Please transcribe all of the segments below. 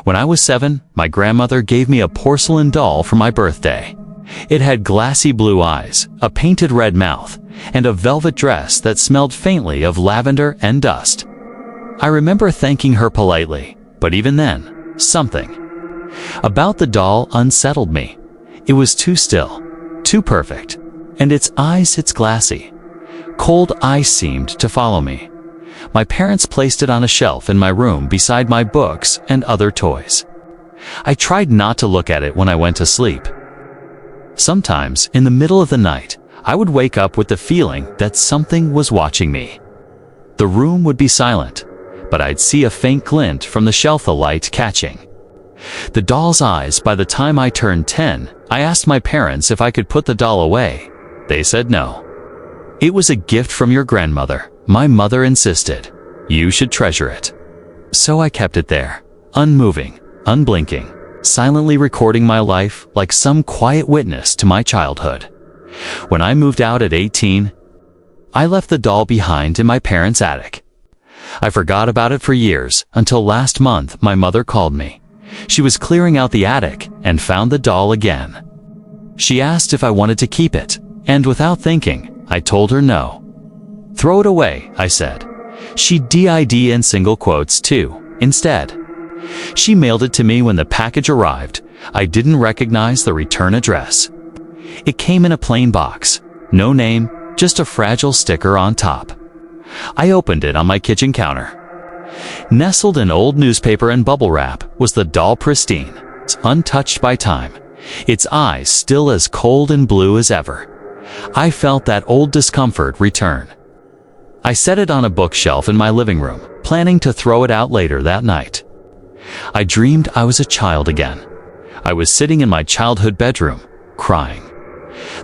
When I was 7, my grandmother gave me a porcelain doll for my birthday. It had glassy blue eyes, a painted red mouth, and a velvet dress that smelled faintly of lavender and dust. I remember thanking her politely, but even then, something about the doll unsettled me. It was too still, too perfect, and its eyes, its glassy, cold eyes seemed to follow me. My parents placed it on a shelf in my room beside my books and other toys. I tried not to look at it when I went to sleep. Sometimes, in the middle of the night, I would wake up with the feeling that something was watching me. The room would be silent, but I'd see a faint glint from the shelf, the light catching the doll's eyes. By the time I turned 10, I asked my parents if I could put the doll away. They said no. It was a gift from your grandmother, my mother insisted. You should treasure it. So I kept it there, unmoving, unblinking, silently recording my life like some quiet witness to my childhood. When I moved out at 18, I left the doll behind in my parents' attic. I forgot about it for years until last month my mother called me. She was clearing out the attic and found the doll again. She asked if I wanted to keep it, and without thinking, I told her no. Throw it away, I said. She did in single quotes too, instead. She mailed it to me when the package arrived. I didn't recognize the return address. It came in a plain box, no name, just a fragile sticker on top. I opened it on my kitchen counter. Nestled in old newspaper and bubble wrap was the doll, pristine, untouched by time, its eyes still as cold and blue as ever. I felt that old discomfort return. I set it on a bookshelf in my living room, planning to throw it out later that night. I dreamed I was a child again. I was sitting in my childhood bedroom, crying.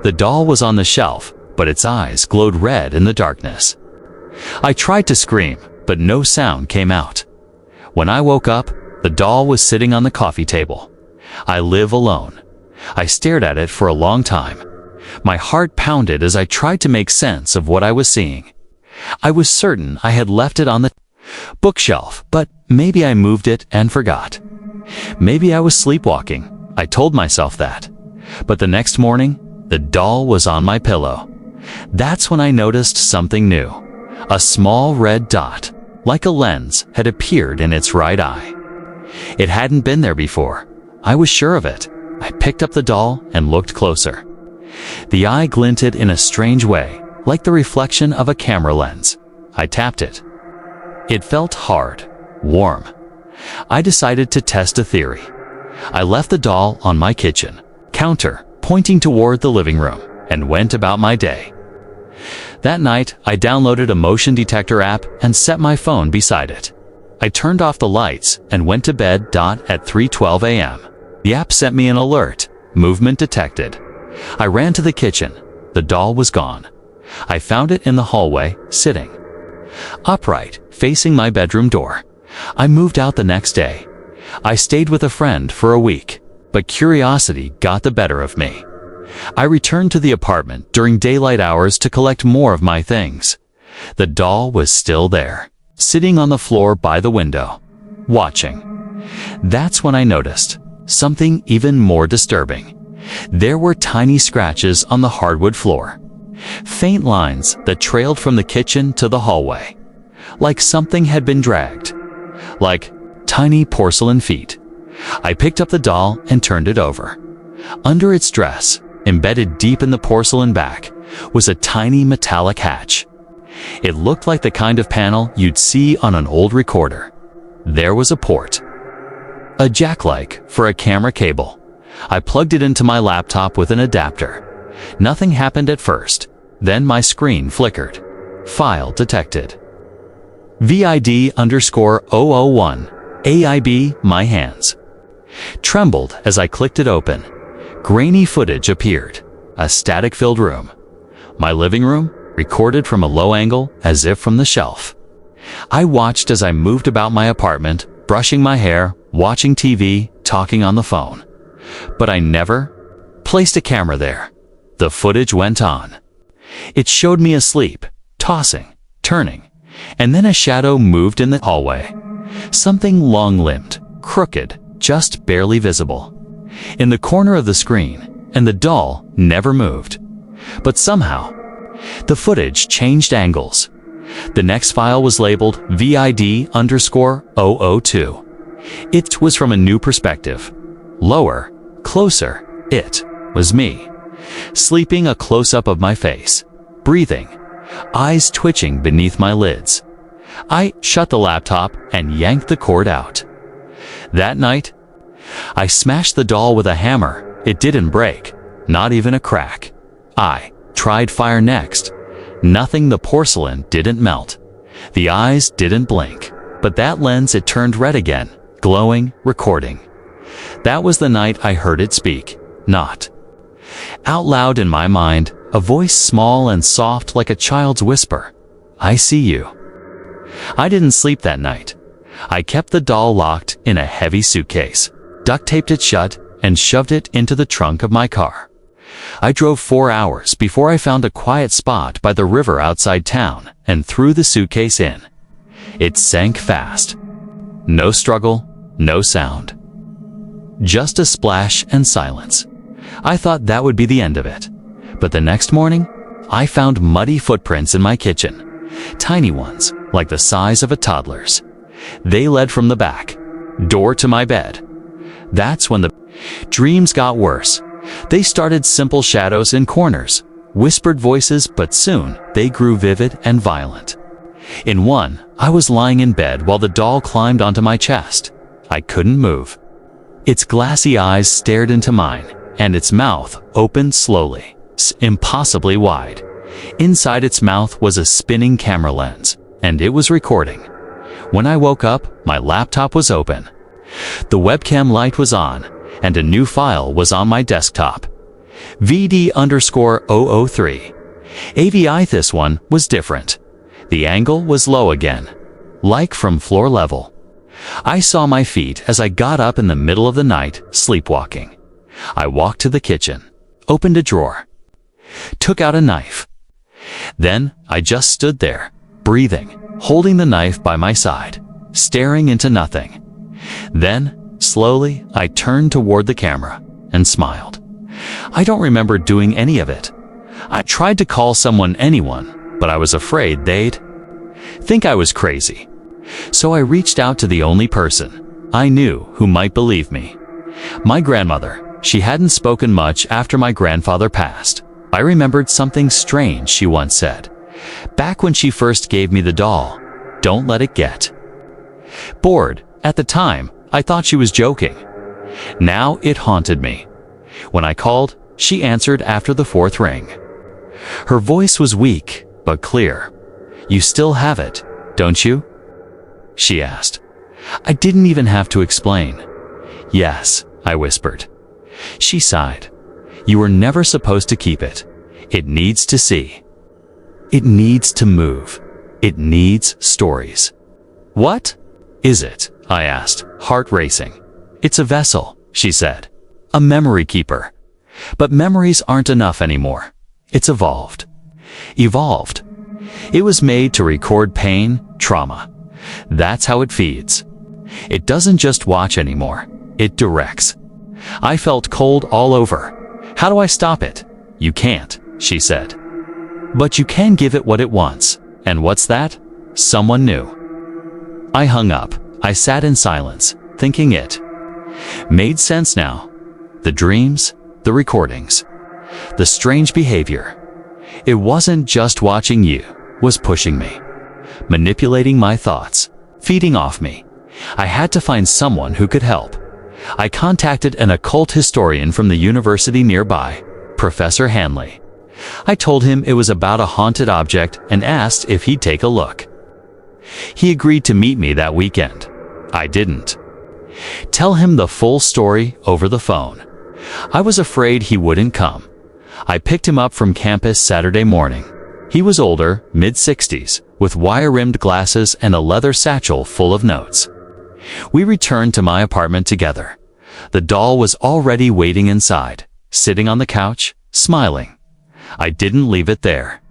The doll was on the shelf, but its eyes glowed red in the darkness. I tried to scream, but no sound came out. When I woke up, the doll was sitting on the coffee table. I live alone. I stared at it for a long time. My heart pounded as I tried to make sense of what I was seeing. I was certain I had left it on the bookshelf, but maybe I moved it and forgot. Maybe I was sleepwalking. I told myself that. But the next morning, the doll was on my pillow. That's when I noticed something new. A small red dot, like a lens, had appeared in its right eye. It hadn't been there before. I was sure of it. I picked up the doll and looked closer. The eye glinted in a strange way, like the reflection of a camera lens. I tapped it. It felt hard, warm. I decided to test a theory. I left the doll on my kitchen counter, pointing toward the living room, and went about my day. That night, I downloaded a motion detector app and set my phone beside it. I turned off the lights and went to bed at 3:12 a.m. The app sent me an alert, movement detected. I ran to the kitchen. The doll was gone. I found it in the hallway, sitting upright, facing my bedroom door. I moved out the next day. I stayed with a friend for a week, but curiosity got the better of me. I returned to the apartment during daylight hours to collect more of my things. The doll was still there, sitting on the floor by the window, watching. That's when I noticed something even more disturbing. There were tiny scratches on the hardwood floor, faint lines that trailed from the kitchen to the hallway, like something had been dragged, like tiny porcelain feet. I picked up the doll and turned it over. Under its dress, embedded deep in the porcelain back, was a tiny metallic hatch. It looked like the kind of panel you'd see on an old recorder. There was a port, a jack-like, for a camera cable. I plugged it into my laptop with an adapter. Nothing happened at first. Then my screen flickered. File detected. VID_001. AIB. My hands trembled as I clicked it open. Grainy footage appeared. A static-filled room. My living room, recorded from a low angle, as if from the shelf. I watched as I moved about my apartment, brushing my hair, watching TV, talking on the phone. But I never placed a camera there. The footage went on. It showed me asleep, tossing, turning, and then a shadow moved in the hallway. Something long-limbed, crooked, just barely visible, in the corner of the screen, and the doll never moved. But somehow, the footage changed angles. The next file was labeled VID_002. It was from a new perspective. Lower, closer, it was me, sleeping, a close-up of my face, breathing, eyes twitching beneath my lids. I shut the laptop and yanked the cord out. That night, I smashed the doll with a hammer. It didn't break, not even a crack. I tried fire next. Nothing. The porcelain didn't melt. The eyes didn't blink. But that lens, it turned red again, glowing, recording. That was the night I heard it speak, not out loud in my mind, a voice small and soft like a child's whisper. I see you. I didn't sleep that night. I kept the doll locked in a heavy suitcase, duct taped it shut, and shoved it into the trunk of my car. I drove 4 hours before I found a quiet spot by the river outside town and threw the suitcase in. It sank fast. No struggle, no sound. Just a splash and silence. I thought that would be the end of it. But the next morning, I found muddy footprints in my kitchen. Tiny ones, like the size of a toddler's. They led from the back door to my bed. That's when the dreams got worse. They started simple shadows in corners, whispered voices, but soon they grew vivid and violent. In one, I was lying in bed while the doll climbed onto my chest. I couldn't move. Its glassy eyes stared into mine, and its mouth opened slowly, impossibly wide. Inside its mouth was a spinning camera lens, and it was recording. When I woke up, my laptop was open. The webcam light was on, and a new file was on my desktop. VD_003. AVI. This one was different. The angle was low again, like from floor level. I saw my feet as I got up in the middle of the night, sleepwalking. I walked to the kitchen, opened a drawer, took out a knife. Then I just stood there, breathing, holding the knife by my side, staring into nothing. Then, slowly, I turned toward the camera and smiled. I don't remember doing any of it. I tried to call anyone, but I was afraid they'd think I was crazy. So I reached out to the only person I knew who might believe me. My grandmother. She hadn't spoken much after my grandfather passed. I remembered something strange she once said, back when she first gave me the doll. Don't let it get bored. At the time, I thought she was joking. Now it haunted me. When I called, she answered after the 4th ring. Her voice was weak, but clear. You still have it, don't you? She asked. I didn't even have to explain. Yes, I whispered. She sighed. You were never supposed to keep it. It needs to see. It needs to move. It needs stories. What is it? I asked, heart racing. It's a vessel, she said. A memory keeper. But memories aren't enough anymore. It's evolved. Evolved. It was made to record pain, trauma. That's how it feeds. It doesn't just watch anymore. It directs. I felt cold all over. How do I stop it? You can't, she said. But you can give it what it wants. And what's that? Someone new. I hung up. I sat in silence, thinking it made sense now. The dreams, the recordings, the strange behavior. It wasn't just watching you, was pushing me, manipulating my thoughts, feeding off me. I had to find someone who could help. I contacted an occult historian from the university nearby, Professor Hanley. I told him it was about a haunted object and asked if he'd take a look. He agreed to meet me that weekend. I didn't tell him the full story over the phone. I was afraid he wouldn't come. I picked him up from campus Saturday morning. He was older, mid-60s, with wire-rimmed glasses and a leather satchel full of notes. We returned to my apartment together. The doll was already waiting inside, sitting on the couch, smiling. I didn't leave it there.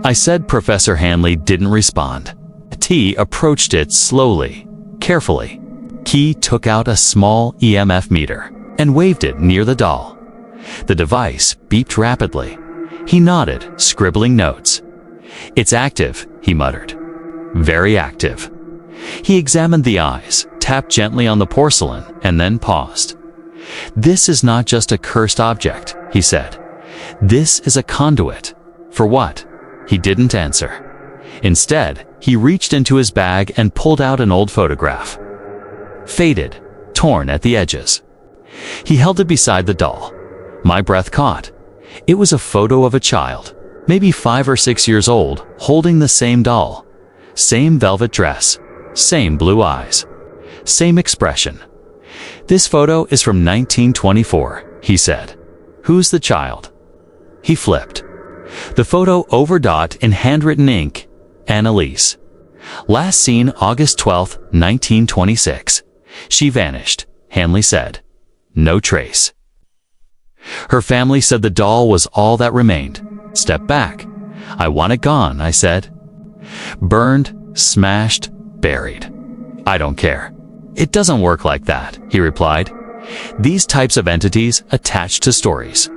I said. Professor Hanley didn't respond. T approached it slowly, carefully. Key took out a small EMF meter and waved it near the doll. The device beeped rapidly. He nodded, scribbling notes. "It's active," he muttered. "Very active." He examined the eyes, tapped gently on the porcelain, and then paused. "This is not just a cursed object," he said. "This is a conduit." "For what?" He didn't answer. Instead, he reached into his bag and pulled out an old photograph. Faded, torn at the edges. He held it beside the doll. My breath caught. It was a photo of a child, maybe 5 or 6 years old, holding the same doll. Same velvet dress, same blue eyes, same expression. "This photo is from 1924, he said. "Who's the child?" He flipped. The photo overdot in handwritten ink, Annalise. "Last seen August 12, 1926. She vanished," Hanley said. "No trace." Her family said the doll was all that remained. "Step back." "I want it gone," I said. "Burned, smashed, buried." "I don't care." "It doesn't work like that," he replied. "These types of entities attach to stories.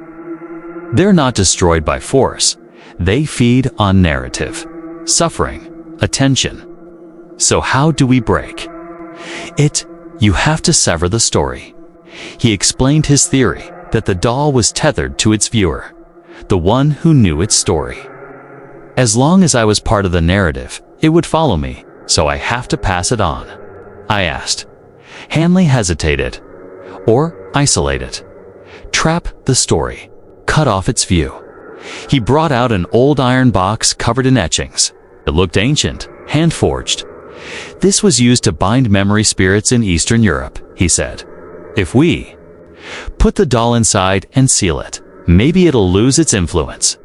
They're not destroyed by force. They feed on narrative, suffering, attention. So how do we break it? You have to sever the story." He explained his theory that the doll was tethered to its viewer, the one who knew its story. As long as I was part of the narrative, it would follow me, so I have to pass it on. I asked. Hanley hesitated. Or isolate it. Trap the story. Cut off its view. He brought out an old iron box covered in etchings. It looked ancient, hand-forged. "This was used to bind memory spirits in Eastern Europe," he said. "If we put the doll inside and seal it, maybe it'll lose its influence."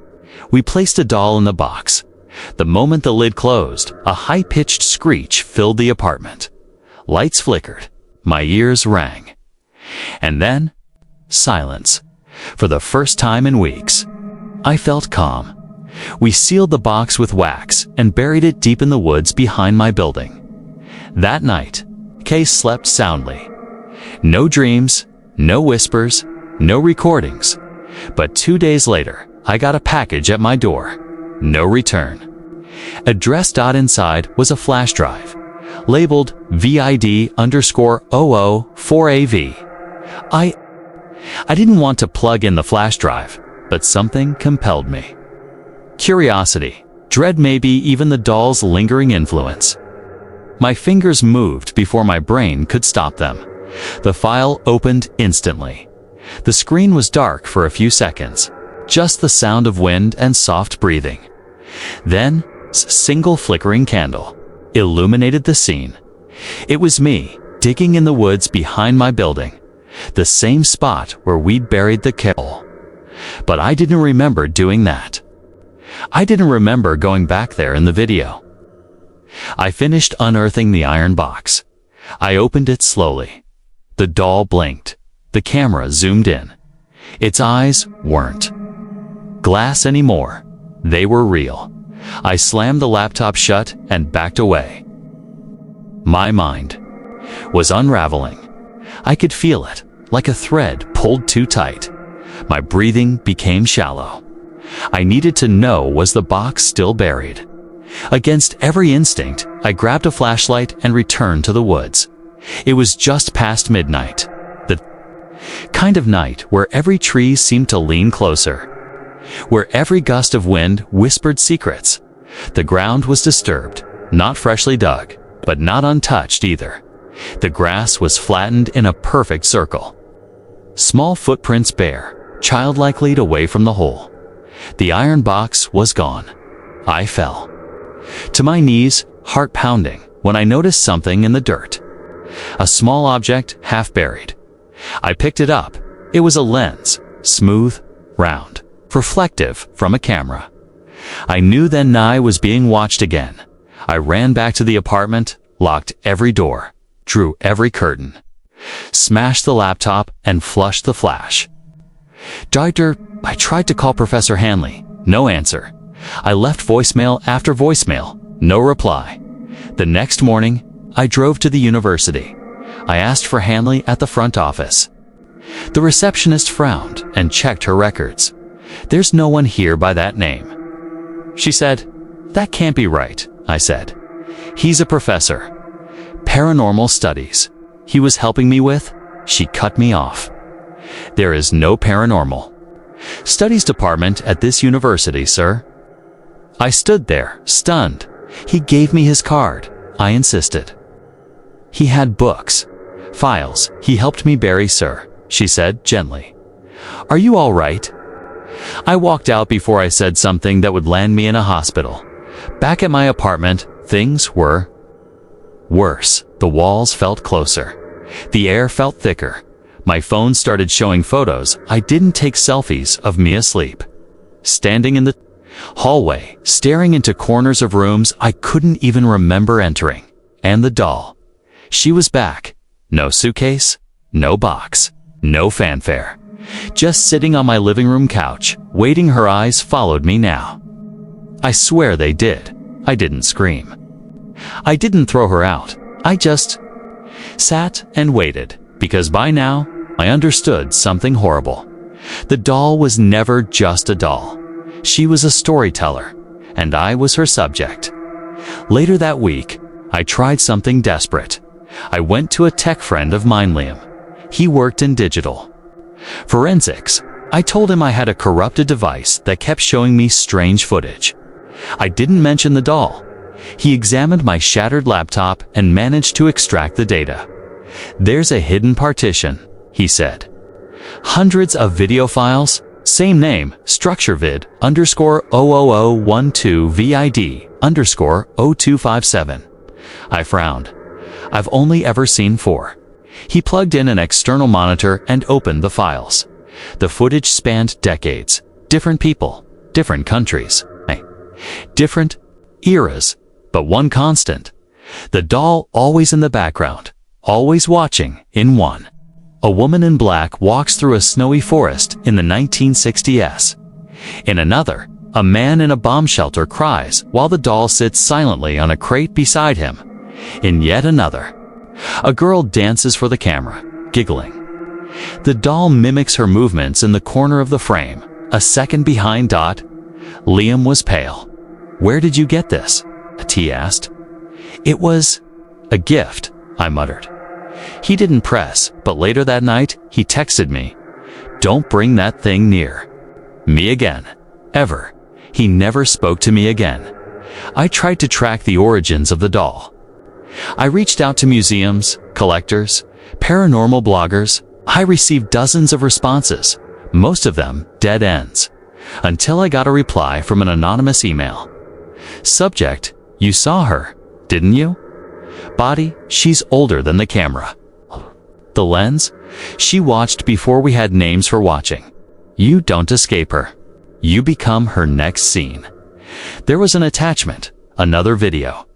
We placed a doll in the box. The moment the lid closed, a high-pitched screech filled the apartment. Lights flickered. My ears rang. And then, silence. For the first time in weeks. I felt calm. We sealed the box with wax and buried it deep in the woods behind my building. That night, Kay slept soundly. No dreams, no whispers, no recordings. But 2 days later, I got a package at my door. No return. Addressed inside was a flash drive, labeled VID_004AV. I didn't want to plug in the flash drive, but something compelled me. Curiosity, dread, maybe even the doll's lingering influence. My fingers moved before my brain could stop them. The file opened instantly. The screen was dark for a few seconds, just the sound of wind and soft breathing. Then, a single flickering candle illuminated the scene. It was me, digging in the woods behind my building, the same spot where we'd buried the kill. But I didn't remember doing that. I didn't remember going back there in the video. I finished unearthing the iron box. I opened it slowly. The doll blinked. The camera zoomed in. Its eyes weren't glass anymore. They were real. I slammed the laptop shut and backed away. My mind was unraveling. I could feel it, like a thread pulled too tight. My breathing became shallow. I needed to know, was the box still buried? Against every instinct, I grabbed a flashlight and returned to the woods. It was just past midnight. The kind of night where every tree seemed to lean closer, where every gust of wind whispered secrets. The ground was disturbed, not freshly dug, but not untouched either. The grass was flattened in a perfect circle. Small footprints bare, childlike lead away from the hole. The iron box was gone. I fell to my knees, heart pounding, when I noticed something in the dirt. A small object, half buried. I picked it up. It was a lens, smooth, round, reflective from a camera. I knew then I was being watched again. I ran back to the apartment, locked every door, drew every curtain, smashed the laptop, and flushed the flash. "Doctor," I tried to call Professor Hanley. No answer. I left voicemail after voicemail. No reply. The next morning, I drove to the university. I asked for Hanley at the front office. The receptionist frowned and checked her records. There's no one here by that name. She said, that can't be right, I said. He's a professor. Paranormal studies. He was helping me with? She cut me off. There is no paranormal studies department at this university, sir. I stood there, stunned. He gave me his card. I insisted. He had books, files he helped me bury, sir, she said gently. Are you all right? I walked out before I said something that would land me in a hospital. Back at my apartment, things were worse. The walls felt closer. The air felt thicker. My phone started showing photos I didn't take, selfies of me asleep. Standing in the hallway, staring into corners of rooms I couldn't even remember entering. And the doll. She was back. No suitcase, no box, no fanfare. Just sitting on my living room couch, waiting. Her eyes followed me now. I swear they did. I didn't scream. I didn't throw her out. I just sat and waited, because by now, I understood something horrible. The doll was never just a doll. She was a storyteller, and I was her subject. Later that week, I tried something desperate. I went to a tech friend of mine, Liam. He worked in digital forensics. I told him I had a corrupted device that kept showing me strange footage. I didn't mention the doll. He examined my shattered laptop and managed to extract the data. There's a hidden partition, he said. Hundreds of video files, same name, structurevid _00012vid_0257. I frowned. I've only ever seen 4. He plugged in an external monitor and opened the files. The footage spanned decades, different people, different countries, different eras, but one constant. The doll always in the background, always watching. In one, a woman in black walks through a snowy forest in the 1960s. In another, a man in a bomb shelter cries while the doll sits silently on a crate beside him. In yet another, a girl dances for the camera, giggling. The doll mimics her movements in the corner of the frame, a second behind. Liam was pale. Where did you get this? T asked. It was a gift, I muttered. He didn't press, but later that night, he texted me, don't bring that thing near me again. Ever. He never spoke to me again. I tried to track the origins of the doll. I reached out to museums, collectors, paranormal bloggers. I received dozens of responses, most of them dead ends, until I got a reply from an anonymous email. Subject, you saw her, didn't you? Body, she's older than the camera. The lens, she watched before we had names for watching. You don't escape her. You become her next scene. There was an attachment, another video.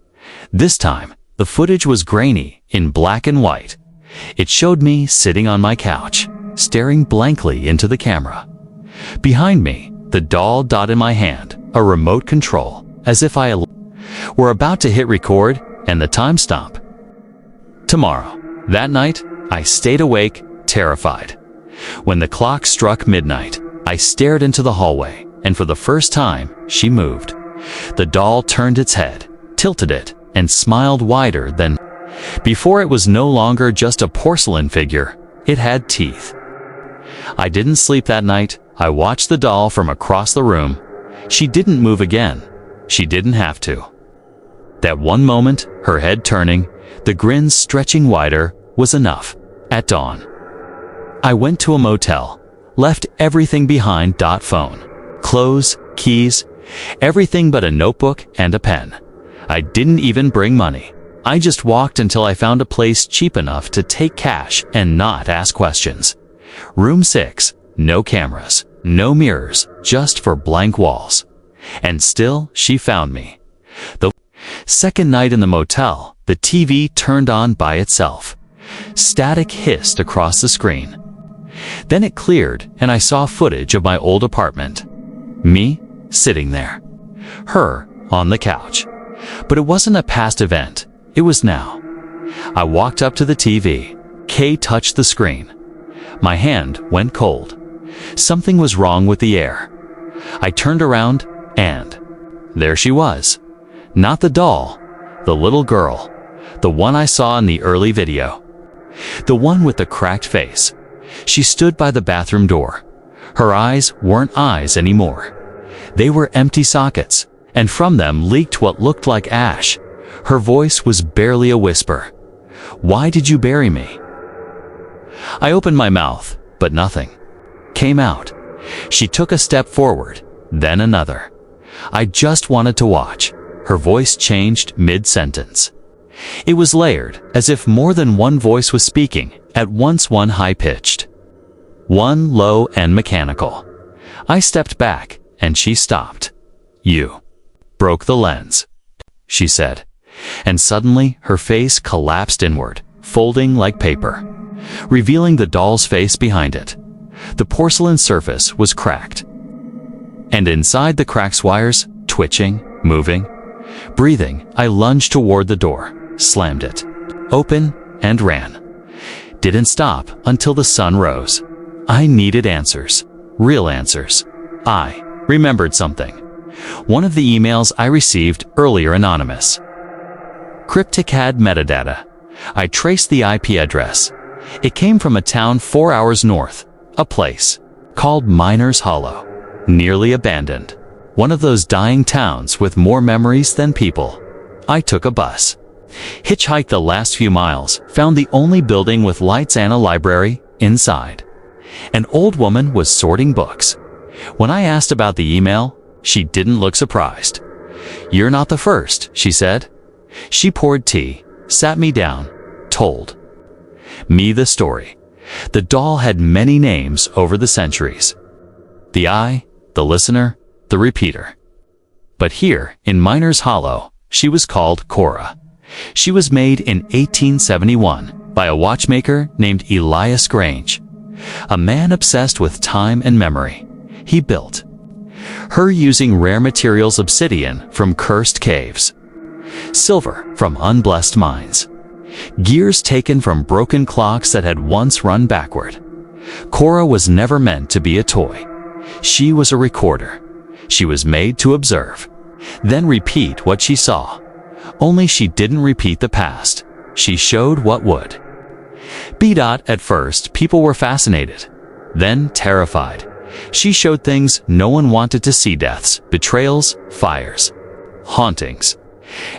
This time, the footage was grainy, in black and white. It showed me sitting on my couch, staring blankly into the camera. Behind me, the doll in my hand, a remote control, as if I were about to hit record and the timestamp. Tomorrow. That night, I stayed awake, terrified. When the clock struck midnight, I stared into the hallway, and for the first time, she moved. The doll turned its head, tilted it, and smiled wider than before. It was no longer just a porcelain figure. It had teeth. I didn't sleep that night. I watched the doll from across the room. She didn't move again. She didn't have to. That one moment, her head turning, the grin stretching wider, was enough. At dawn, I went to a motel, left everything behind. Phone, clothes, keys, everything but a notebook and a pen. I didn't even bring money. I just walked until I found a place cheap enough to take cash and not ask questions. Room 6, no cameras, no mirrors, just for blank walls. And still, she found me. The second night in the motel, the TV turned on by itself. Static hissed across the screen. Then it cleared, and I saw footage of my old apartment. Me, sitting there. Her, on the couch. But it wasn't a past event. It was now. I walked up to the TV. Kay touched the screen. My hand went cold. Something was wrong with the air. I turned around, and there she was. Not the doll, the little girl, the one I saw in the early video. The one with the cracked face. She stood by the bathroom door. Her eyes weren't eyes anymore. They were empty sockets, and from them leaked what looked like ash. Her voice was barely a whisper. "Why did you bury me?" I opened my mouth, but nothing came out. She took a step forward, then another. I just wanted to watch. Her voice changed mid-sentence. It was layered, as if more than one voice was speaking, at once, one high-pitched, one low and mechanical. I stepped back, and she stopped. "You broke the lens," she said, and suddenly her face collapsed inward, folding like paper, revealing the doll's face behind it. The porcelain surface was cracked, and inside the crack's wires, twitching, moving, breathing, I lunged toward the door, slammed it open, and ran. Didn't stop until the sun rose. I needed answers, real answers. I remembered something. One of the emails I received earlier, anonymous. Cryptic, had metadata. I traced the IP address. It came from a town 4 hours north, a place called Miners Hollow, nearly abandoned. One of those dying towns with more memories than people. I took a bus, hitchhiked the last few miles, found the only building with lights and a library inside. An old woman was sorting books. When I asked about the email, she didn't look surprised. "You're not the first," she said. She poured tea, sat me down, told me the story. The doll had many names over the centuries. The eye, the listener, the repeater. But here, in Miners Hollow, she was called Cora. She was made in 1871 by a watchmaker named Elias Grange, a man obsessed with time and memory. He built her using rare materials, obsidian from cursed caves, silver from unblessed mines, gears taken from broken clocks that had once run backward. Cora was never meant to be a toy. She was a recorder. She was made to observe, then repeat what she saw. Only she didn't repeat the past. She showed what would. At first, people were fascinated, then terrified. She showed things no one wanted to see: deaths, betrayals, fires, hauntings.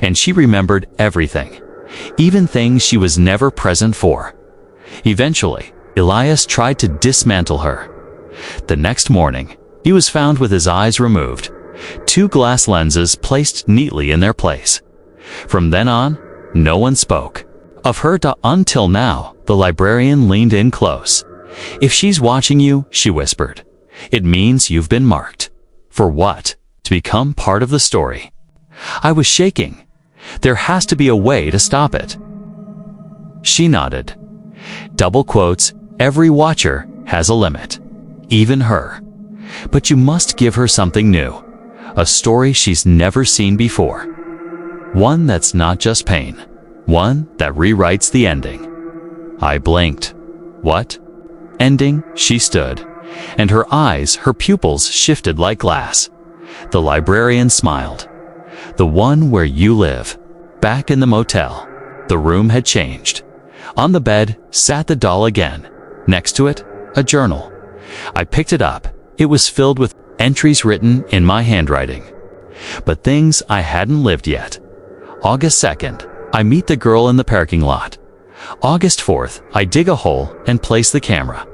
And she remembered everything, even things she was never present for. Eventually, Elias tried to dismantle her. The next morning, he was found with his eyes removed, 2 glass lenses placed neatly in their place. From then on, no one spoke of her until now. The librarian leaned in close. "If she's watching you," she whispered, "it means you've been marked." For what? To become part of the story. I was shaking. There has to be a way to stop it. She nodded. Double quotes, "Every watcher has a limit. Even her. But you must give her something new. A story she's never seen before. One that's not just pain. One that rewrites the ending." I blinked. What? Ending? She stood, and her eyes, her pupils shifted like glass. The librarian smiled. "The one where you live. Back in the motel." The room had changed. On the bed sat the doll again. Next to it, a journal. I picked it up. It was filled with entries written in my handwriting, but things I hadn't lived yet. August 2nd, I meet the girl in the parking lot. August 4th, I dig a hole and place the camera.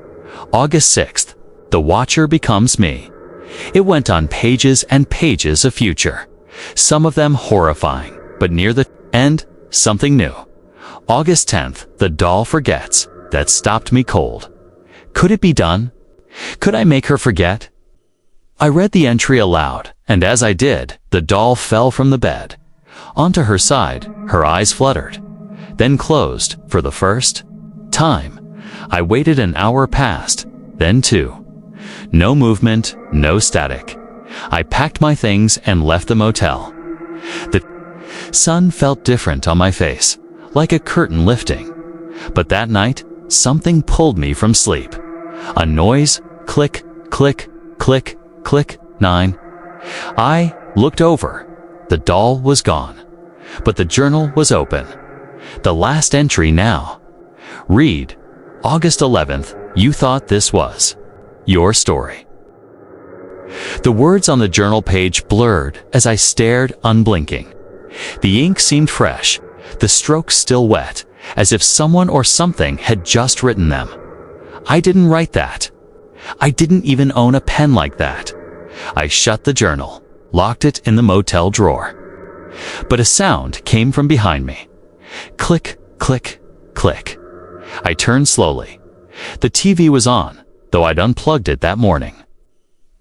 August 6th, the watcher becomes me. It went on pages and pages of future, some of them horrifying, but near the end, something new. August 10th, the doll forgets. That stopped me cold. Could it be done? Could I make her forget? I read the entry aloud, and as I did, the doll fell from the bed. Onto her side, her eyes fluttered, then closed for the first time. I waited. An hour passed, then 2. No movement, no static. I packed my things and left the motel. The sun felt different on my face, like a curtain lifting. But that night, something pulled me from sleep. A noise, click, click, click, click, 9. I looked over. The doll was gone, but the journal was open. The last entry now. Read, August 11th, you thought this was your story. The words on the journal page blurred as I stared, unblinking. The ink seemed fresh, the strokes still wet, as if someone or something had just written them. I didn't write that. I didn't even own a pen like that. I shut the journal, locked it in the motel drawer. But a sound came from behind me. Click, click, click. I turned slowly. The TV was on, though I'd unplugged it that morning.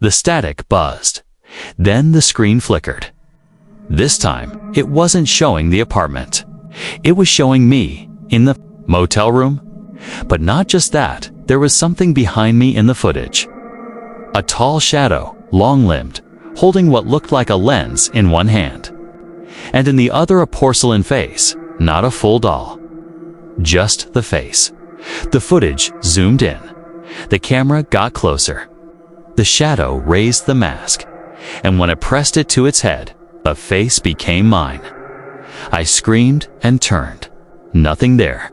The static buzzed. Then the screen flickered. This time, it wasn't showing the apartment. It was showing me in the motel room. But not just that, there was something behind me in the footage. A tall shadow, long-limbed, holding what looked like a lens in one hand. And in the other a porcelain face, not a full doll. Just the face. The footage zoomed in. The camera got closer. The shadow raised the mask, and when it pressed it to its head, the face became mine. I screamed and turned. Nothing there.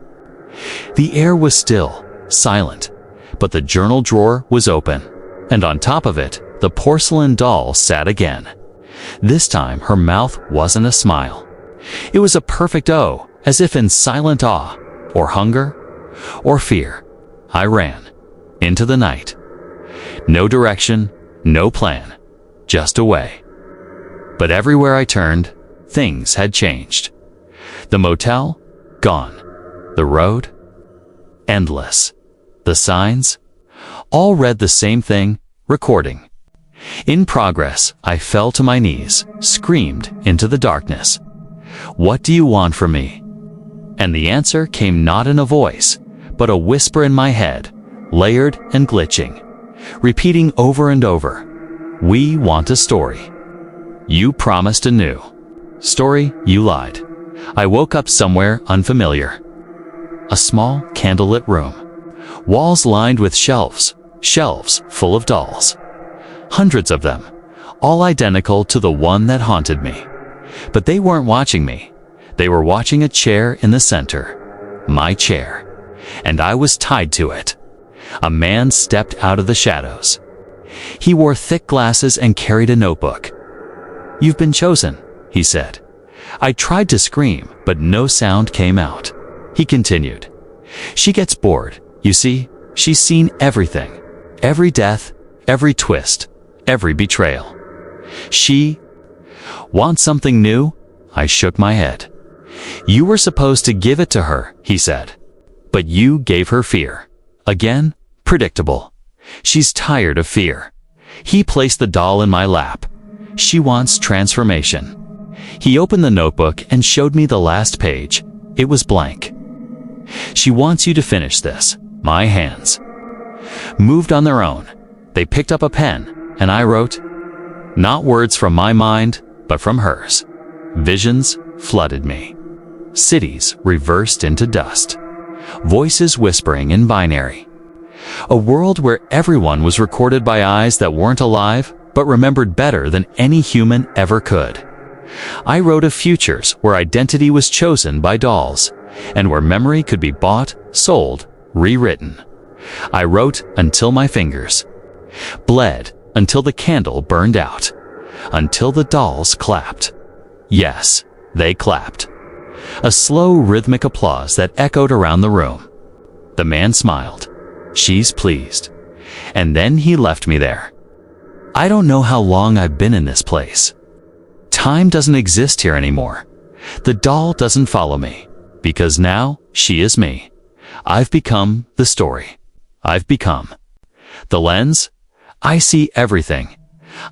The air was still, silent, but the journal drawer was open, and on top of it, the porcelain doll sat again. This time, her mouth wasn't a smile. It was a perfect O, as if in silent awe, or hunger, or fear. I ran into the night. No direction, no plan, just away. But everywhere I turned, things had changed. The motel, gone. The road, endless. The signs, all read the same thing, recording. In progress, I fell to my knees, screamed into the darkness. What do you want from me? And the answer came not in a voice, but a whisper in my head, layered and glitching, repeating over and over. We want a story. You promised a new story, you lied. I woke up somewhere unfamiliar. A small, candlelit room. Walls lined with shelves full of dolls. Hundreds of them, all identical to the one that haunted me. But they weren't watching me. They were watching a chair in the center. My chair. And I was tied to it. A man stepped out of the shadows. He wore thick glasses and carried a notebook. You've been chosen, he said. I tried to scream, but no sound came out. He continued. She gets bored. You see, she's seen everything. Every death, every twist, every betrayal. She wants something new? I shook my head. You were supposed to give it to her, he said. But you gave her fear. Again, predictable. She's tired of fear. He placed the doll in my lap. She wants transformation. He opened the notebook and showed me the last page. It was blank. She wants you to finish this. My hands moved on their own. They picked up a pen, and I wrote, not words from my mind, but from hers. Visions flooded me. Cities reversed into dust. Voices whispering in binary. A world where everyone was recorded by eyes that weren't alive, but remembered better than any human ever could. I wrote of futures where identity was chosen by dolls, and where memory could be bought, sold, rewritten. I wrote until my fingers bled, until the candle burned out, until the dolls clapped. Yes, they clapped. A slow, rhythmic applause that echoed around the room. The man smiled. She's pleased. And then he left me there. I don't know how long I've been in this place. Time doesn't exist here anymore. The doll doesn't follow me, because now she is me. I've become the story. I've become the lens. I see everything.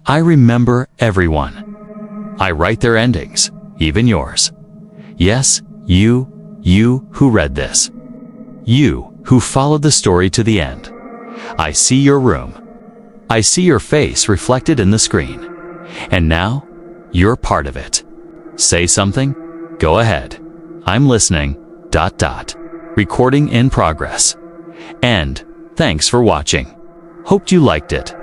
I remember everyone. I write their endings, even yours. Yes, you who read this. You who followed the story to the end. I see your room. I see your face reflected in the screen. And now, you're part of it. Say something? Go ahead. I'm listening. Recording in progress. And thanks for watching. Hoped you liked it.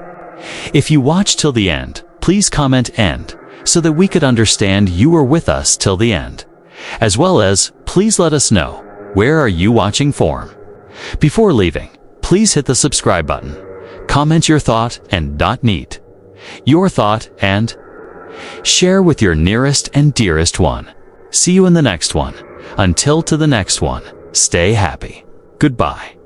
If you watched till the end, please comment "end" so that we could understand you were with us till the end. As well as, please let us know, where are you watching from? Before leaving, please hit the subscribe button. Comment your thought and .neat. Your thought and share with your nearest and dearest one. See you in the next one. Until to the next one, stay happy. Goodbye.